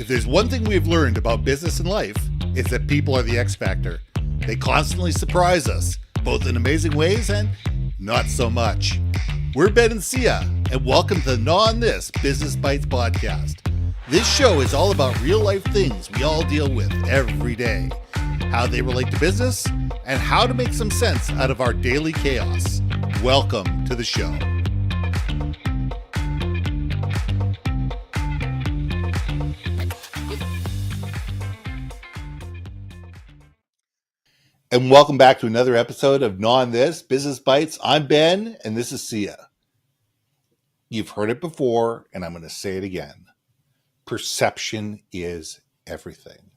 If there's one thing we've learned about business and life, it's that people are the X factor. They constantly surprise us, both in amazing ways and not so much. We're Baker and Syya, and welcome to the Gnaw on This Business Bites podcast. This show is all about real life things we all deal with every day, how they relate to business, and how to make some sense out of our daily chaos. Welcome to the show. And welcome back to another episode of Gnaw on This Business Bites. I'm Ben, and this is Syya. You've heard it before, and I'm going to say it again. Perception is everything.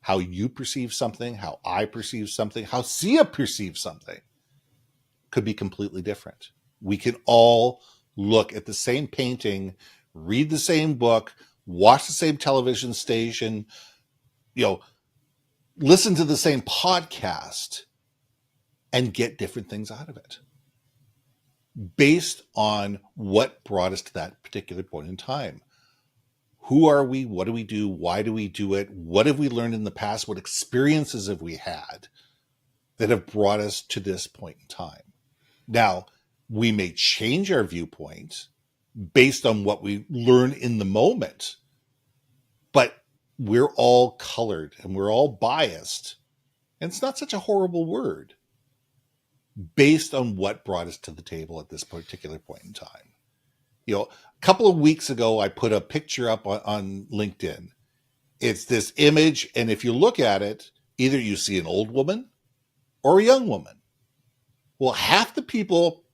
How you perceive something, how I perceive something, how Syya perceives something could be completely different. We can all look at the same painting, read the same book, watch the same television station, listen to the same podcast and get different things out of it based on what brought us to that particular point in time. Who are we? What do we do? Why do we do it? What have we learned in the past? What experiences have we had that have brought us to this point in time? Now, we may change our viewpoint based on what we learn in the moment, but we're all colored and we're all biased. And it's not such a horrible word based on what brought us to the table at this particular point in time. A couple of weeks ago, I put a picture up on LinkedIn. It's this image. And if you look at it, either you see an old woman or a young woman. Well, half the people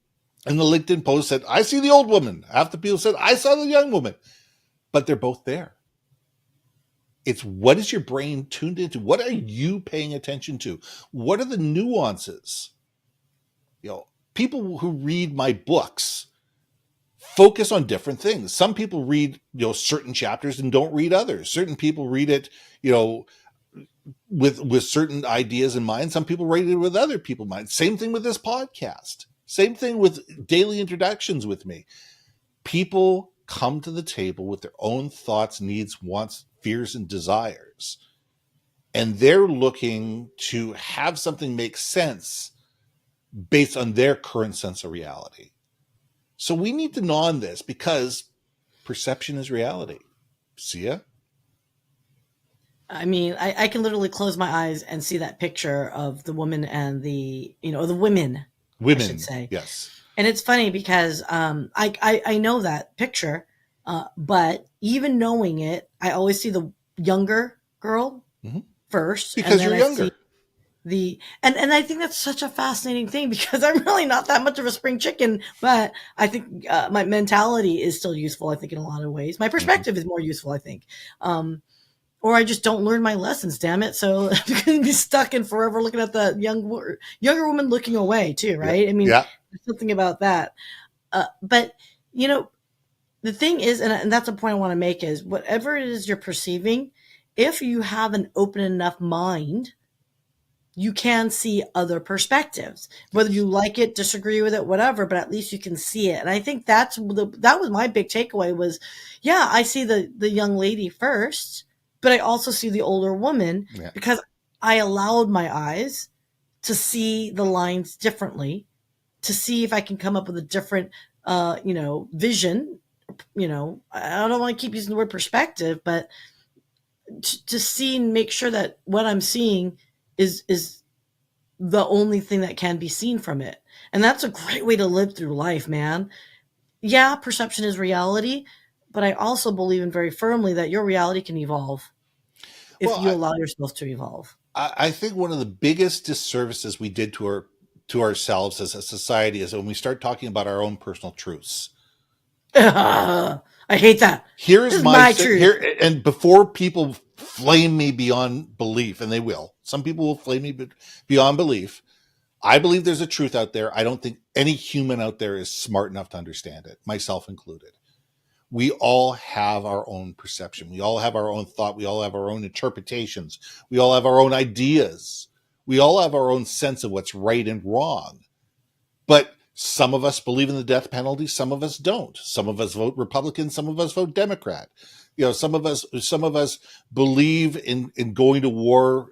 in the LinkedIn post said, I see the old woman. Half the people said, I saw the young woman. But they're both there. It's what is your brain tuned into? What are you paying attention to? What are the nuances? People who read my books focus on different things. Some people read, certain chapters and don't read others. Certain people read it, with certain ideas in mind. Some people read it with other people in mind. Same thing with this podcast. Same thing with daily introductions with me. People come to the table with their own thoughts, needs, wants, fears, and desires. And they're looking to have something make sense based on their current sense of reality. So we need to gnaw on this because perception is reality. Syya? I mean, I can literally close my eyes and see that picture of the woman and the women, I should say. Yes. And it's funny because I know that picture, but even knowing it, I always see the younger girl first. Because you're younger. And I think that's such a fascinating thing because I'm really not that much of a spring chicken, but I think my mentality is still useful, I think, in a lot of ways. My perspective is more useful, I think. Or I just don't learn my lessons, damn it. So I'm going to be stuck in forever looking at the younger woman looking away too, right? Yeah. I mean, yeah. There's something about that. But, the thing is, and that's a point I want to make is whatever it is you're perceiving, if you have an open enough mind, you can see other perspectives, whether you like it, disagree with it, whatever, but at least you can see it. And I think that was my big takeaway was, I see the young lady first, but I also see the older woman because I allowed my eyes to see the lines differently, to see if I can come up with a different, vision. I don't want to keep using the word perspective, but to see and make sure that what I'm seeing is the only thing that can be seen from it. And that's a great way to live through life, man. Yeah, perception is reality, but I also believe in very firmly that your reality can evolve if you allow yourself to evolve. I think one of the biggest disservices we did to ourselves as a society is when we start talking about our own personal truths. I hate that. Here's my truth. And before people flame me beyond belief, and they will, some people will flame me beyond belief. I believe there's a truth out there. I don't think any human out there is smart enough to understand it, myself included. We all have our own perception. We all have our own thought. We all have our own interpretations. We all have our own ideas. We all have our own sense of what's right and wrong. But some of us believe in the death penalty. Some of us don't. Some of us vote Republican. Some of us vote Democrat. Some of us believe in going to war,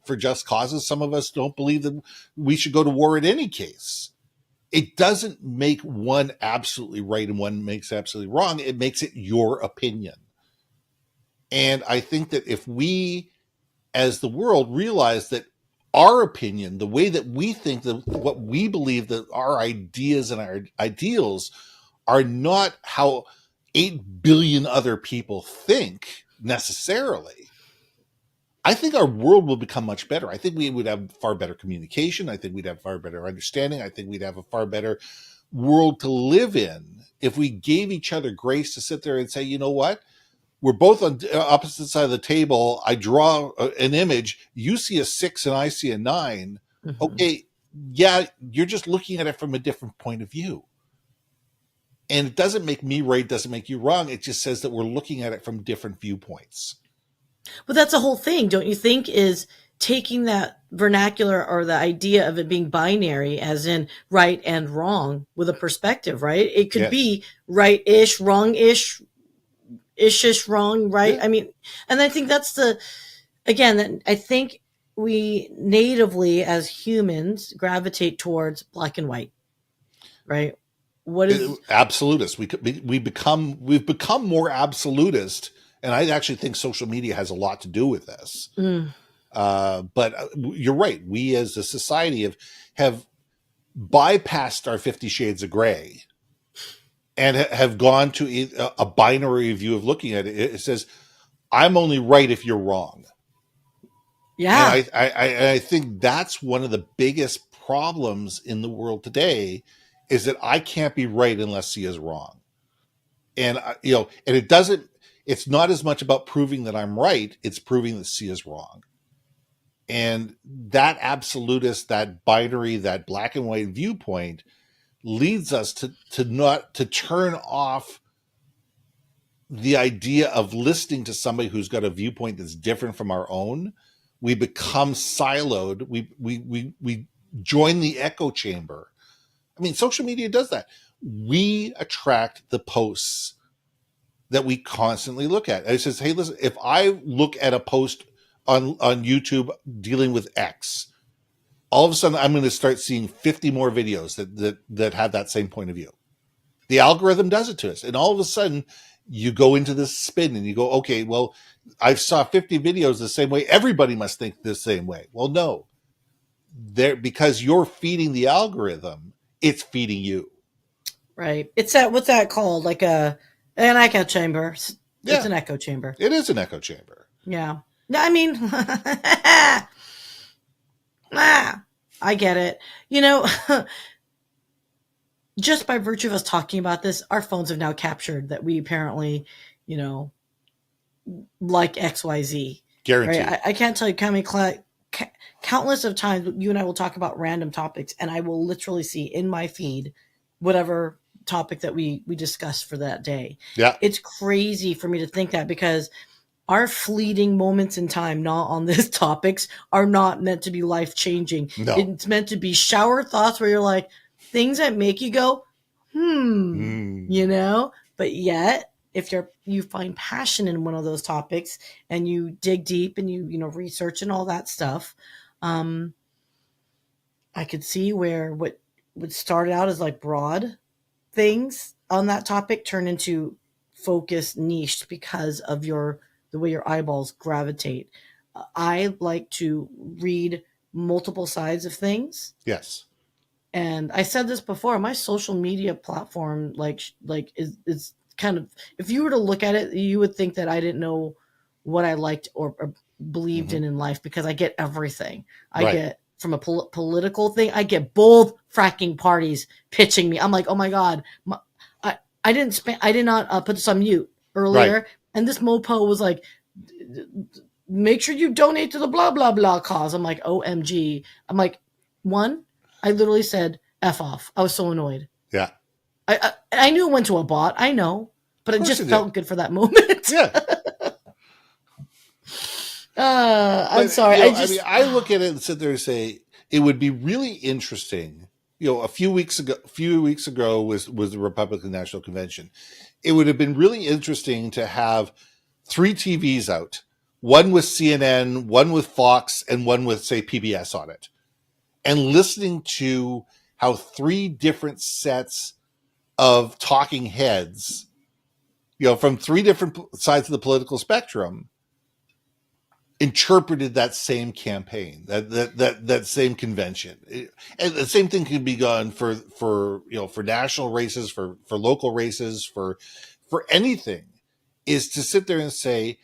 for just causes. Some of us don't believe that we should go to war in any case. It doesn't make one absolutely right and one makes absolutely wrong. It makes it your opinion. And I think that if we, as the world, realize that our opinion, the way that we think, what we believe, that our ideas and our ideals are not how 8 billion other people think necessarily, I think our world will become much better. I think we would have far better communication. I think we'd have far better understanding. I think we'd have a far better world to live in if we gave each other grace to sit there and say, you know what? We're both on opposite side of the table. I draw an image. You see a 6 and I see a 9. Mhm. Okay, yeah, you're just looking at it from a different point of view. And it doesn't make me right, doesn't make you wrong. It just says that we're looking at it from different viewpoints. But that's the whole thing, don't you think, is taking that vernacular or the idea of it being binary, as in right and wrong, with a perspective, right? It could Yes. be right-ish, wrong-ish, ish wrong, right? Yeah. I mean, and I think that's again, I think we natively as humans gravitate towards black and white, right? What is Absolutist? We've become more absolutist, and I actually think social media has a lot to do with this. But you're right. We as a society have bypassed our 50 Shades of Gray and have gone to a binary view of looking at it. It says, I'm only right if you're wrong. yeah. And I think that's one of the biggest problems in the world today, is that I can't be right unless he is wrong. And, and it's not as much about proving that I'm right. It's proving that C is wrong. And that absolutist, that binary, that black and white viewpoint leads us to turn off the idea of listening to somebody who's got a viewpoint that's different from our own. We become siloed. We join the echo chamber. I mean, social media does that. We attract the posts that we constantly look at. It says, hey, listen, if I look at a post on YouTube dealing with X, all of a sudden I'm going to start seeing 50 more videos that have that same point of view. The algorithm does it to us. And all of a sudden you go into this spin and you go, okay, well, I saw 50 videos the same way. Everybody must think the same way. Well, no, because you're feeding the algorithm, it's feeding you. Right. It's what's that called? Like an echo chamber. It's an echo chamber. It is an echo chamber. Yeah. I mean, I get it. Just by virtue of us talking about this, our phones have now captured that we apparently, like XYZ. Guaranteed. Right? I can't tell you how many countless of times you and I will talk about random topics, and I will literally see in my feed whatever topic that we discussed for that day. Yeah. It's crazy for me to think that, because our fleeting moments in time, not on these topics, are not meant to be life-changing. No. It's meant to be shower thoughts where you're like, things that make you go, But yet, if you find passion in one of those topics and you dig deep and you research and all that stuff, I could see where what would start out as like broad things on that topic turn into focused niche because of the way your eyeballs gravitate. I like to read multiple sides of things. Yes. And I said this before, my social media platform is kind of, if you were to look at it, you would think that I didn't know what I liked or believed in life, because I get everything. I get from a political thing, I get both fracking parties pitching me. I'm like, oh my God, I did not put this on mute earlier. Right. And this mopo was like, make sure you donate to the blah, blah, blah cause. I'm like, OMG. I'm like, I literally said, F off. I was so annoyed. Yeah. I knew it went to a bot. I know. But it just felt good for that moment. Yeah. I'm sorry. I look at it and sit there and say, it would be really interesting a few weeks ago was the Republican National Convention. It would have been really interesting to have 3 TVs out, one with CNN, one with Fox, and one with, say, PBS on it, and listening to how 3 different sets of talking heads, from 3 different sides of the political spectrum, interpreted that same campaign, that same convention. And the same thing can be done for national races, for local races, for anything, is to sit there and say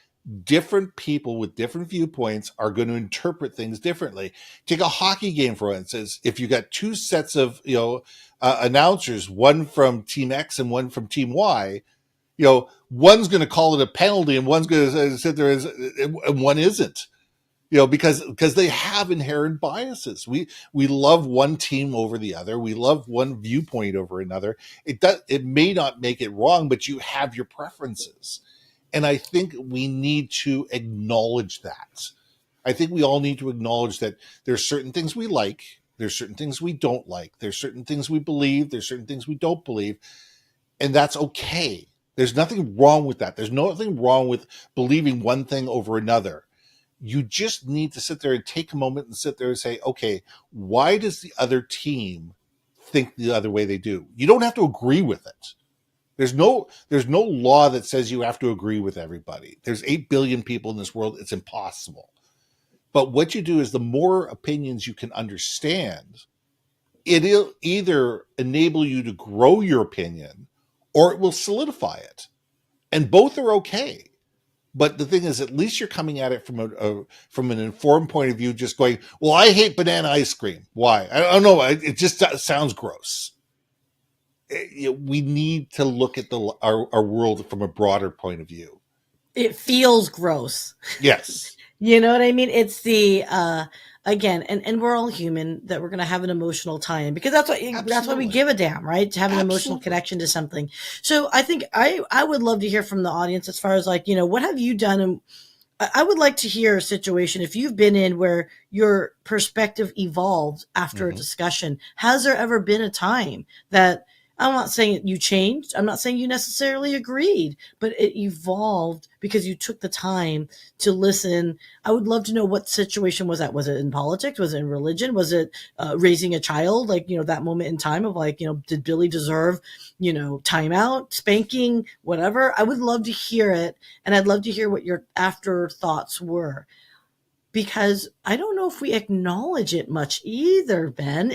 different people with different viewpoints are going to interpret things differently. Take a hockey game, for instance. If you got 2 sets of announcers, one from Team X and one from Team Y, one's going to call it a penalty and one's going to sit there and one isn't, because they have inherent biases. We love one team over the other. We love one viewpoint over another. It may not make it wrong, but you have your preferences. And I think we need to acknowledge that. I think we all need to acknowledge that there's certain things we like. There's certain things we don't like. There's certain things we believe. There's certain things we don't believe. And that's okay. There's nothing wrong with that. There's nothing wrong with believing one thing over another. You just need to sit there and take a moment and sit there and say, okay, why does the other team think the other way they do? You don't have to agree with it. There's no law that says you have to agree with everybody. There's 8 billion people in this world. It's impossible. But what you do is, the more opinions you can understand, it'll either enable you to grow your opinion or it will solidify it. And both are okay. But the thing is, at least you're coming at it from an informed point of view, just going, well, I hate banana ice cream. Why? I don't know. It just sounds gross. We need to look at our world from a broader point of view. It feels gross. Yes. You know what I mean? It's the, again, and we're all human, that we're going to have an emotional tie-in, because that's why we give a damn, right? To have an emotional connection to something. So I think I would love to hear from the audience as far as what have you done? And I would like to hear a situation, if you've been in where your perspective evolved after a discussion. Has there ever been a time that, I'm not saying you changed, I'm not saying you necessarily agreed, but it evolved because you took the time to listen? I would love to know, what situation was that? Was it in politics? Was it in religion? Was it raising a child? That moment in time of did Billy deserve, timeout, spanking, whatever? I would love to hear it. And I'd love to hear what your afterthoughts were, because I don't know if we acknowledge it much either, Ben,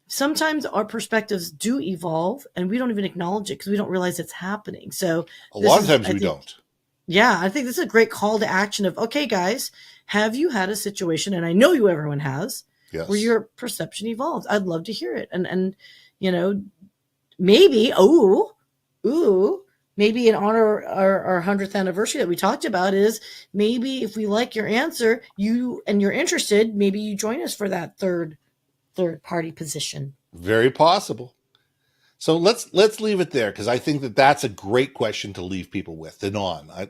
sometimes our perspectives do evolve and we don't even acknowledge it because we don't realize it's happening. So a lot of times we don't. Yeah, I think this is a great call to action of, okay, guys, have you had a situation, and I know everyone has, yes, where your perception evolves? I'd love to hear it. And maybe, maybe in honor our 100th anniversary that we talked about, is maybe if we like your answer, and you're interested, maybe you join us for that third party position. Very possible. So let's leave it there, because I think that's a great question to leave people with and on. How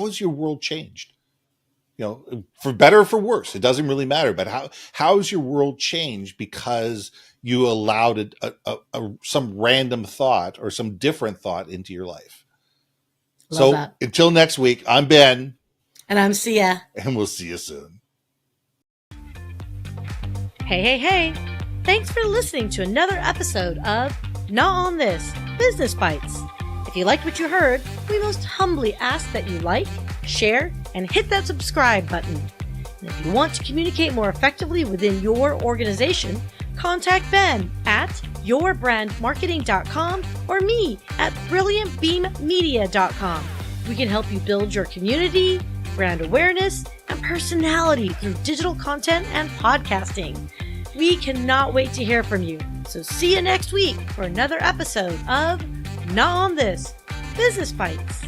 has your world changed? For better or for worse, it doesn't really matter. But how has your world changed because you allowed some random thought or some different thought into your life? Love that. Until next week, I'm Ben. And I'm Syya. And we'll see you soon. Hey. Thanks for listening to another episode of Gnaw on This, Business Bites. If you liked what you heard, we most humbly ask that you like, share, and hit that subscribe button. And if you want to communicate more effectively within your organization, contact Ben at yourbrandmarketing.com or me at brilliantbeammedia.com. We can help you build your community, brand awareness, and personality through digital content and podcasting. We cannot wait to hear from you. So see you next week for another episode of Gnaw on This, Business Bites.